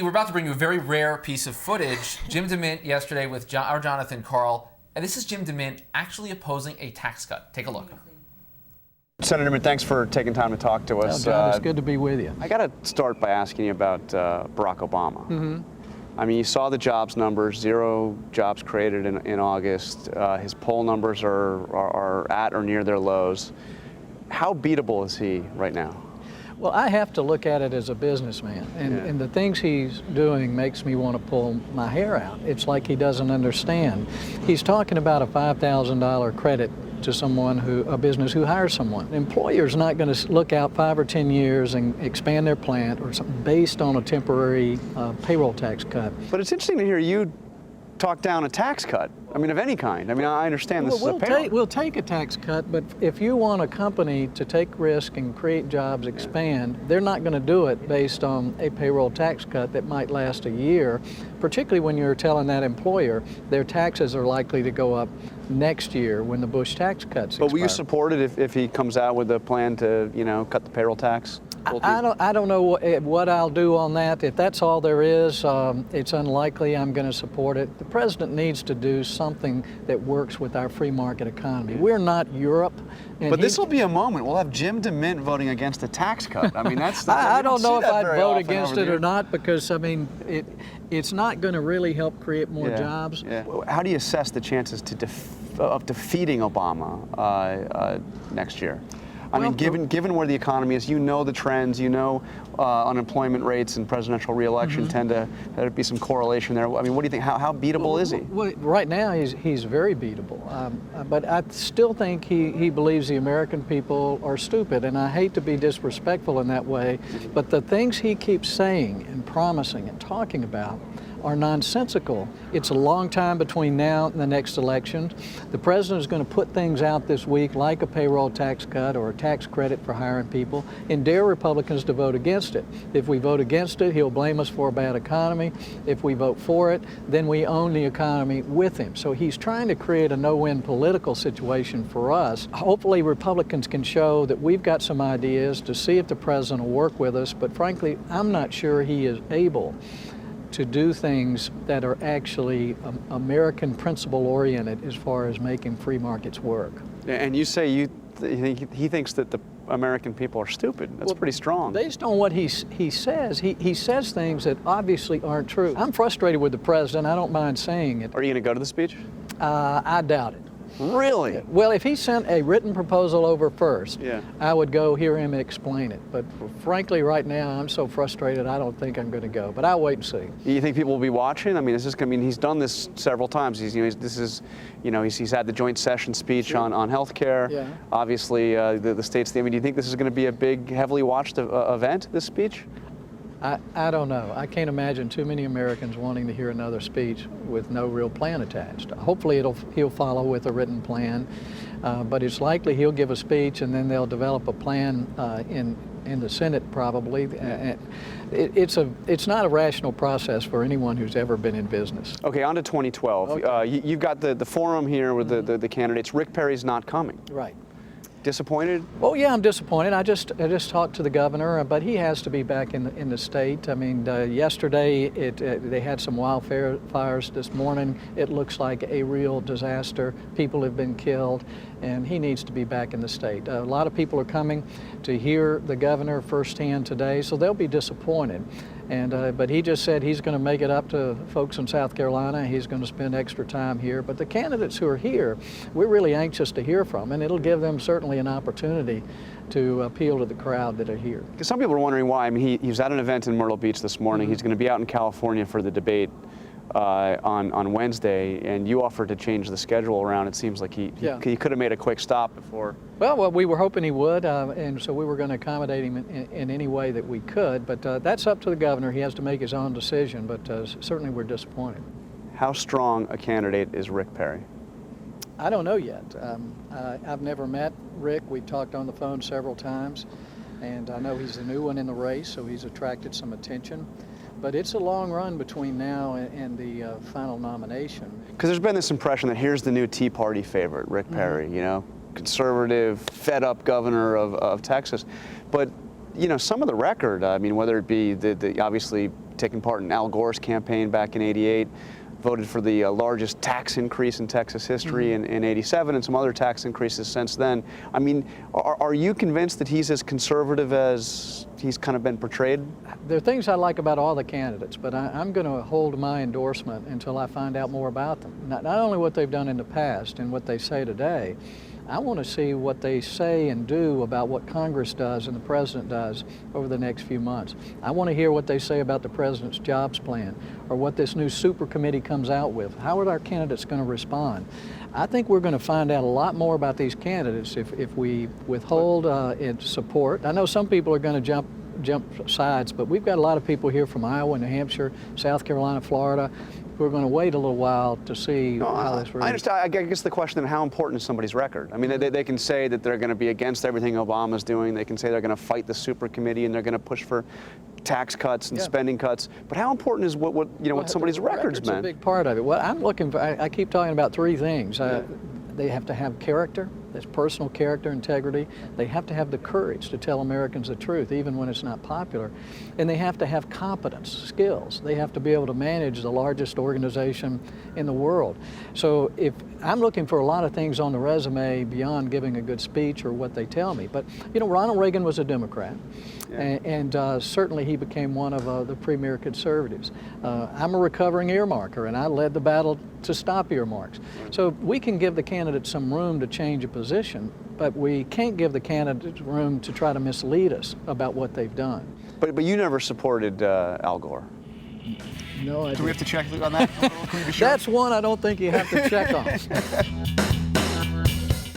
we're about to bring you a very rare piece of footage. Jim DeMint yesterday with our Jonathan Karl. And this is Jim DeMint actually opposing a tax cut. Take a look. Senator DeMint, thanks for taking time to talk to us. John, it's good to be with you. I got to start by asking you about Barack Obama. Mm-hmm. I mean, you saw the jobs numbers, 0 jobs created in August. His poll numbers are at or near their lows. How beatable is he right now? Well, I have to look at it as a businessman, and the things he's doing makes me want to pull my hair out. It's like he doesn't understand. He's talking about a $5,000 credit to someone a business who hires someone. The employer's not going to look out 5 or 10 years and expand their plant or something based on a temporary payroll tax cut. But it's interesting to hear you talk down a tax cut. I mean, of any kind. I mean, I understand this is a payroll. We'll take a tax cut, but if you want a company to take risk and create jobs, expand, they're not going to do it based on a payroll tax cut that might last a year, particularly when you're telling that employer their taxes are likely to go up next year when the Bush tax cuts expire. But will you support it if he comes out with a plan to, you know, cut the payroll tax? I don't know what I'll do on that. If that's all there is, it's unlikely I'm going to support it. The president needs to do something that works with our free market economy. We're not Europe. But this will be a moment. We'll have Jim DeMint voting against a tax cut. I mean, that's I don't know if I'd vote against it or not, because, I mean, it's not going to really help create more jobs. Yeah. How do you assess the chances of defeating Obama next year? I mean, given where the economy is, you know the trends, you know unemployment rates and presidential re-election tend to be some correlation there. I mean, what do you think? How beatable is he? Well, right now he's very beatable, but I still think he believes the American people are stupid, and I hate to be disrespectful in that way, but the things he keeps saying and promising and talking about are nonsensical. It's a long time between now and the next election. The president is going to put things out this week like a payroll tax cut or a tax credit for hiring people and dare Republicans to vote against it. If we vote against it, he'll blame us for a bad economy. If we vote for it, then we own the economy with him. So he's trying to create a no-win political situation for us. Hopefully Republicans can show that we've got some ideas to see if the president will work with us, but frankly, I'm not sure he is able to do things that are actually American principle-oriented as far as making free markets work. And you say he thinks that the American people are stupid. That's pretty strong. Based on what he says, he says things that obviously aren't true. I'm frustrated with the president. I don't mind saying it. Are you going to go to the speech? I doubt it. Really? Well, if he sent a written proposal over first, I would go hear him explain it. But frankly, right now, I'm so frustrated, I don't think I'm going to go. But I'll wait and see. You think people will be watching? I mean, he's done this several times. He's had the joint session speech on health care. Yeah. Obviously, the states. I mean, do you think this is going to be a big, heavily watched event? This speech? I don't know. I can't imagine too many Americans wanting to hear another speech with no real plan attached. Hopefully he'll follow with a written plan, but it's likely he'll give a speech and then they'll develop a plan in the Senate probably. It's not a rational process for anyone who's ever been in business. Okay, on to 2012. Okay. You've got the forum here with the candidates. Rick Perry's not coming. Right. Disappointed? Oh yeah, I'm disappointed. I just talked to the governor, but he has to be back in the state. I mean, yesterday they had some wildfires. This morning it looks like a real disaster. People have been killed, and he needs to be back in the state. A lot of people are coming to hear the governor firsthand today, so they'll be disappointed. But he just said he's going to make it up to folks in South Carolina. He's going to spend extra time here. But the candidates who are here, we're really anxious to hear from, and it'll give them certainly an opportunity to appeal to the crowd that are here. Because some people are wondering why. I mean, he was at an event in Myrtle Beach this morning. He's going to be out in California for the debate on Wednesday, and you offered to change the schedule around. It seems like he could have made a quick stop before. Well, we were hoping he would, and so we were going to accommodate him in any way that we could, but that's up to the governor. He has to make his own decision, but certainly we're disappointed. How strong a candidate is Rick Perry? I don't know yet. I've never met Rick. We've talked on the phone several times, and I know he's the new one in the race, so he's attracted some attention. But it's a long run between now and the final nomination. Because there's been this impression that here's the new Tea Party favorite, Rick Perry, you know, conservative, fed-up governor of Texas. But, you know, some of the record, I mean, whether it be the obviously taken part in Al Gore's campaign back in '88, voted for the largest tax increase in Texas history in '87 and some other tax increases since then. I mean, are you convinced that he's as conservative as he's kind of been portrayed? There are things I like about all the candidates, but I'm going to hold my endorsement until I find out more about them. Not only what they've done in the past and what they say today, I want to see what they say and do about what Congress does and the President does over the next few months. I want to hear what they say about the President's jobs plan or what this new super committee comes out with. How are our candidates going to respond? I think we're going to find out a lot more about these candidates if we withhold support. I know some people are going to jump sides, but we've got a lot of people here from Iowa, New Hampshire, South Carolina, Florida. We're going to wait a little while to see how this really... I understand. I guess the question is, how important is somebody's record? I mean, they can say that they're going to be against everything Obama's doing. They can say they're going to fight the super committee and they're going to push for tax cuts and spending cuts. But how important is what somebody's record's meant? It's a big part of it. Well, I'm looking for... I keep talking about three things. They have to have character. That's personal character, integrity. They have to have the courage to tell Americans the truth, even when it's not popular. And they have to have competence, skills. They have to be able to manage the largest organization in the world. So if I'm looking for a lot of things on the resume beyond giving a good speech or what they tell me. But, Ronald Reagan was a Democrat. And certainly he became one of the premier conservatives. I'm a recovering earmarker, and I led the battle to stop earmarks. So we can give the candidates some room to change a position, but we can't give the candidates room to try to mislead us about what they've done. But you never supported Al Gore. No, I Do we have to check on that? That's one I don't think you have to check on.